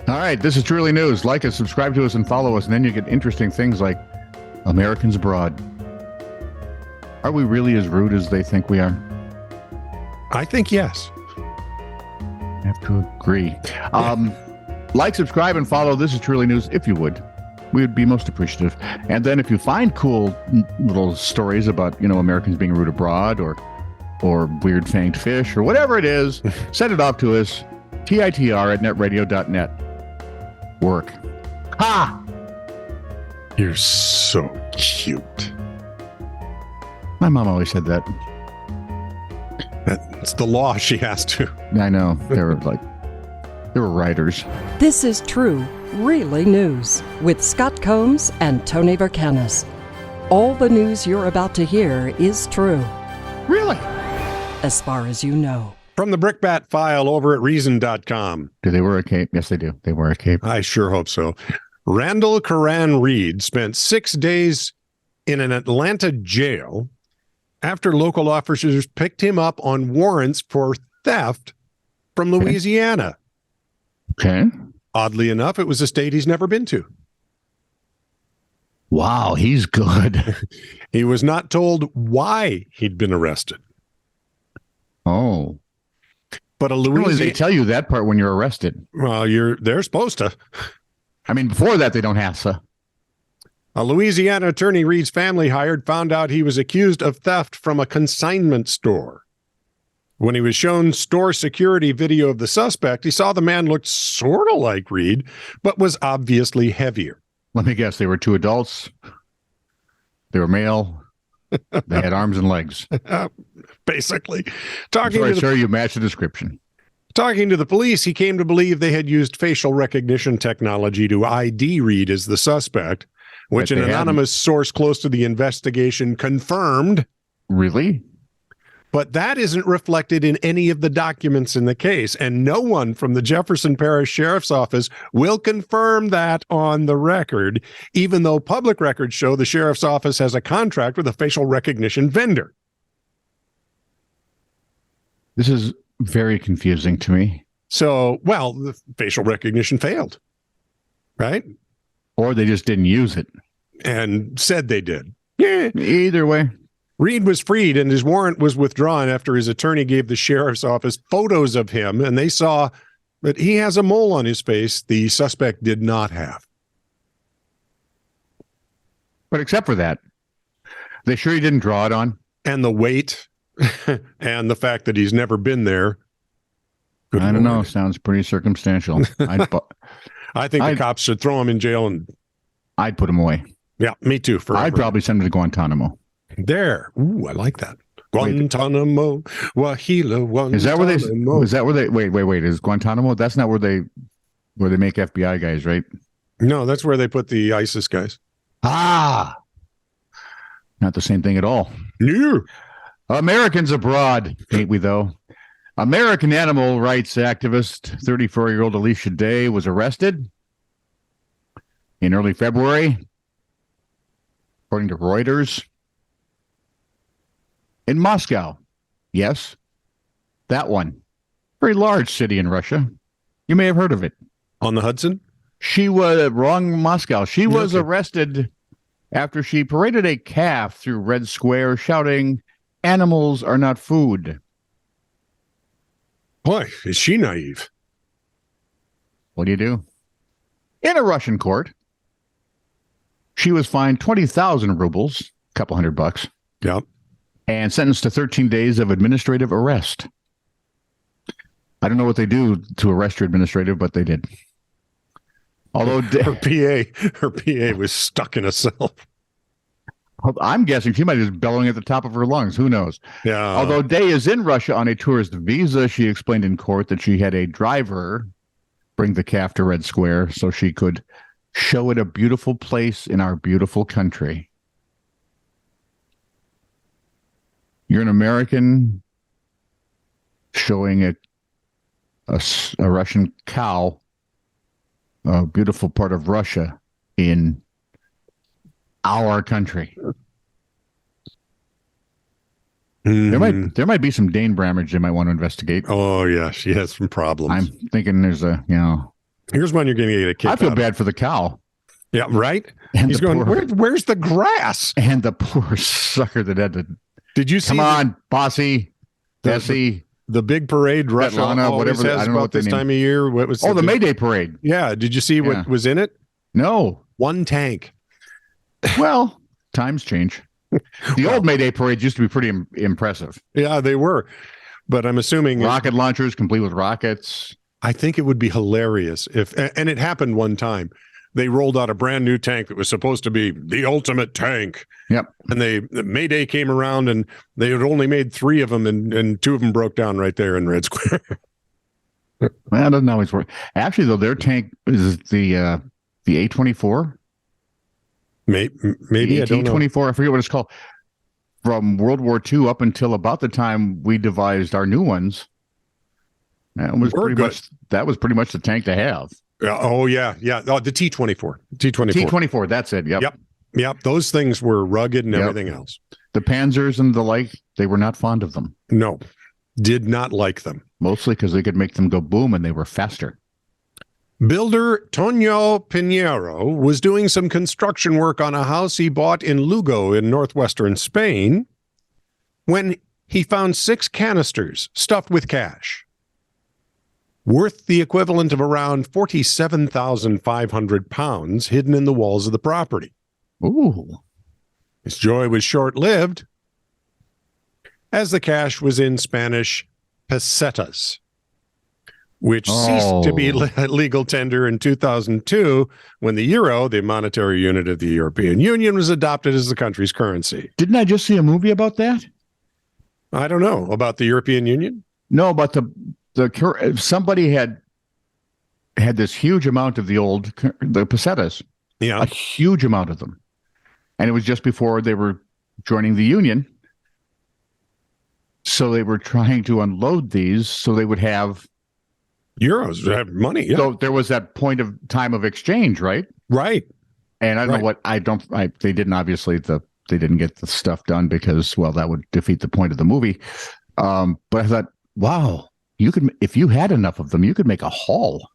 All right, this is Truly News. Like us, subscribe to us, and follow us, and then you get interesting things like Americans abroad. Are we really as rude as they think we are? I think yes. I have to agree. Like, subscribe, and follow. This is Truly News, if you would. We would be most appreciative. And then if you find cool little stories about, Americans being rude abroad or weird fanged fish or whatever it is, send it off to us, TITR@netradio.net. Work. Ha! You're so cute. My mom always said that. That's the law. She has to. I know. They were writers. This is True, Really News with Scott Combs and Tony Vercanis. All the news you're about to hear is true, Really? as far as you know. From the Brickbat file over at Reason.com. Do they wear a cape? Yes, they do. They wear a cape. I sure hope so. Randall Karan Reed spent 6 days in an Atlanta jail after local officers picked him up on warrants for theft from Louisiana. Okay. Oddly enough, it was a state he's never been to. Wow, he's good. He was not told why he'd been arrested. Oh. But a Normally they Louisiana, tell you that part when you're arrested. well, they're supposed to. I mean, before that, they don't have to. A Louisiana attorney Reed's family hired found out he was accused of theft from a consignment store. When he was shown store security video of the suspect, he saw the man looked sort of like Reed, but was obviously heavier. Let me guess. They were two adults. They were male. They had arms and legs. Basically. Sir, you match the description. Talking to the police, he came to believe they had used facial recognition technology to ID Reed as the suspect, which an anonymous source close to the investigation confirmed. Really? But that isn't reflected in any of the documents in the case, and no one from the Jefferson Parish Sheriff's Office will confirm that on the record, even though public records show the Sheriff's Office has a contract with a facial recognition vendor. This is very confusing to me. So, well, the facial recognition failed, right? Or they just didn't use it. And said they did. Yeah. Either way. Reed was freed and his warrant was withdrawn after his attorney gave the sheriff's office photos of him, and they saw that he has a mole on his face the suspect did not have. But except for that, they sure he didn't draw it on? And the weight and the fact that he's never been there. I don't know. Sounds pretty circumstantial. I think the cops should throw him in jail. And I'd put him away. Yeah, me too. Forever. I'd probably send him to Guantanamo. There. Ooh, I like that. Guantanamo, Wahila, Guantanamo. Is that where they wait, is Guantanamo? That's not where they make FBI guys, right? No, that's where they put the ISIS guys. Ah. Not the same thing at all. No. Americans abroad, ain't we though? American animal rights activist 34-year-old Alicia Day was arrested in early February, according to Reuters, in Moscow. Yes, that one. Very large city in Russia. You may have heard of it. On the Hudson? She was wrong, Moscow. She was arrested after she paraded a calf through Red Square shouting, "Animals are not food." Boy, is she naive. What do you do? In a Russian court, she was fined 20,000 rubles, a couple $100. Yep. And sentenced to 13 days of administrative arrest. I don't know what they do to arrest your administrative, but they did. Although her PA was stuck in a cell. I'm guessing she might be just bellowing at the top of her lungs. Who knows? Yeah. Although Day is in Russia on a tourist visa, she explained in court that she had a driver bring the calf to Red Square so she could show it a beautiful place in our beautiful country. You're an American showing a Russian cow, a beautiful part of Russia in our country. Mm-hmm. There might be some Dane Bramage they might want to investigate. Oh yeah, she has some problems. I'm thinking there's Here's one you're going to get a kick I feel out bad for the cow. of. Yeah, right? And He's the going, poor, where's the grass? and the poor sucker that had to, Did you see come on, Bossy, Bessie, the big parade Russia Svetlana, always whatever, I has don't know about what they this name. time of year? What was Oh, the May Day parade. Yeah, did you see what Yeah. was in it? No. One tank. Well, times change. The old May Day parades used to be pretty impressive. Yeah, they were. But I'm assuming Rocket launchers, complete with rockets. I think it would be hilarious if, and it happened one time. They rolled out a brand new tank that was supposed to be the ultimate tank. Yep. And the May Day came around and they had only made 3 of them and 2 of them broke down right there in Red Square. Well, that doesn't always work. Actually, though, their tank is the A-24. Maybe The I don't know. AT-24, I forget what it's called. From World War II up until about the time we devised our new ones, that was pretty much the tank to have. Oh, yeah. Oh, the T-24. T-24, that's it. Yep. Yep. Those things were rugged and Yep. everything else. The Panzers and the like, they were not fond of them. No, did not like them. Mostly because they could make them go boom and they were faster. Builder Tonio Pinheiro was doing some construction work on a house he bought in Lugo in northwestern Spain when he found 6 canisters stuffed with cash, worth the equivalent of around 47,500 pounds hidden in the walls of the property. Ooh. His joy was short-lived, as the cash was in Spanish pesetas, which ceased to be legal tender in 2002 when the euro, the monetary unit of the European Union, was adopted as the country's currency. Didn't I just see a movie about that? I don't know about the European Union. No, but somebody had this huge amount of the pesetas, Yeah. a huge amount of them. And it was just before they were joining the Union. So they were trying to unload these so they would have Euros have money. Yeah. So there was that point of time of exchange, right? Right. And I don't know what they didn't obviously they didn't get the stuff done because, well, that would defeat the point of the movie. But I thought, wow, if you had enough of them, you could make a haul.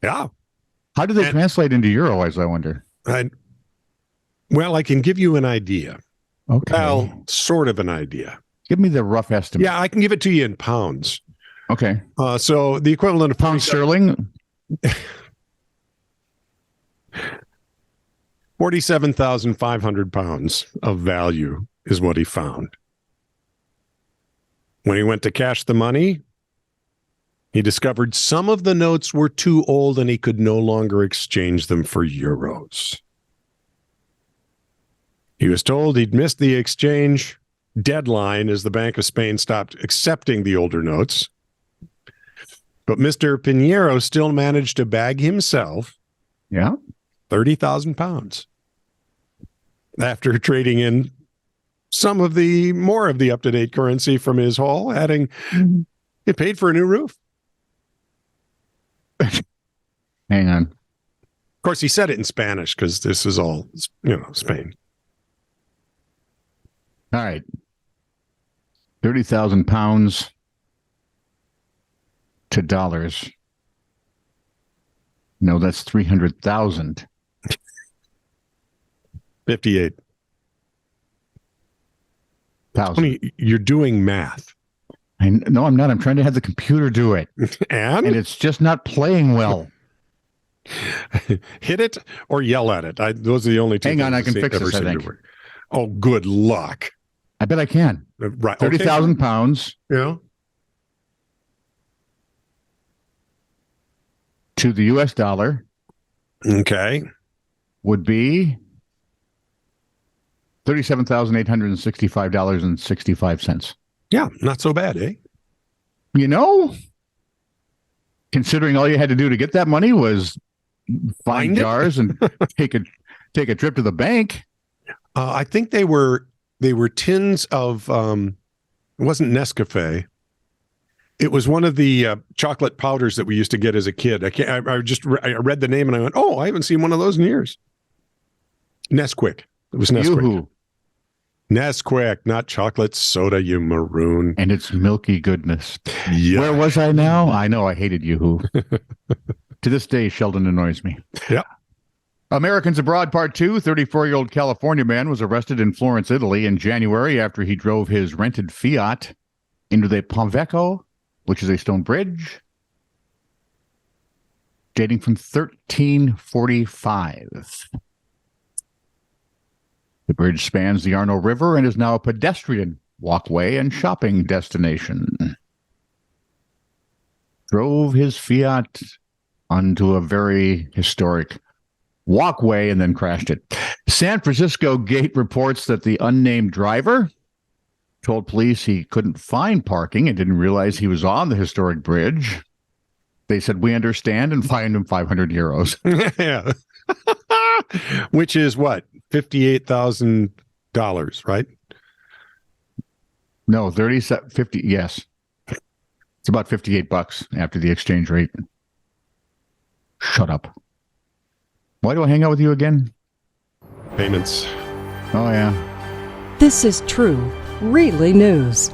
Yeah. How do they translate into euro, as I wonder? Well, I can give you an idea. Okay. Well, sort of an idea. Give me the rough estimate. Yeah, I can give it to you in pounds. Okay. So the equivalent of Pound sterling? 47,500 pounds of value is what he found. When he went to cash the money, he discovered some of the notes were too old and he could no longer exchange them for euros. He was told he'd missed the exchange deadline as the Bank of Spain stopped accepting the older notes. But Mr. Pinheiro still managed to bag himself 30,000 pounds after trading in some of the more of the up-to-date currency from his haul, adding it paid for a new roof. Hang on. Of course, he said it in Spanish because this is all, Spain. All right. 30,000 pounds to dollars. No, that's 300,000. 58. Tony, you're doing math. No, I'm not. I'm trying to have the computer do it. And it's just not playing well. Hit it or yell at it. Those are the only two. Hang on, I can fix this, I think. Oh, good luck. I bet I can. Right. 30,000 pounds. Yeah. To the US dollar. Okay. Would be $37,865.65. Yeah, not so bad, eh? Considering all you had to do to get that money was find jars and take a trip to the bank. I think they were tins of it wasn't Nescafe. It was one of the chocolate powders that we used to get as a kid. I read the name and I went, oh, I haven't seen one of those in years. Nesquik. It was Nesquik. Yoo-hoo. Nesquik, not chocolate soda, you maroon. And its milky goodness. Yeah. Where was I now? I know I hated Yoo-hoo. To this day, Sheldon annoys me. Yep. Americans Abroad Part 2. 34-year-old California man was arrested in Florence, Italy in January after he drove his rented Fiat into the Ponvecchio, which is a stone bridge, dating from 1345. The bridge spans the Arno River and is now a pedestrian walkway and shopping destination. Drove his Fiat onto a very historic walkway and then crashed it. San Francisco Gate reports that the unnamed driver told police he couldn't find parking and didn't realize he was on the historic bridge. They said, "We understand," and fined him 500 euros. Yeah. Which is what? $58,000, right? No, 50. Yes. It's about $58 after the exchange rate. Shut up. Why do I hang out with you again? Payments. Oh, yeah. This is true, really news.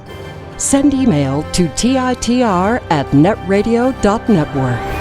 Send email to TITR@netradio.network.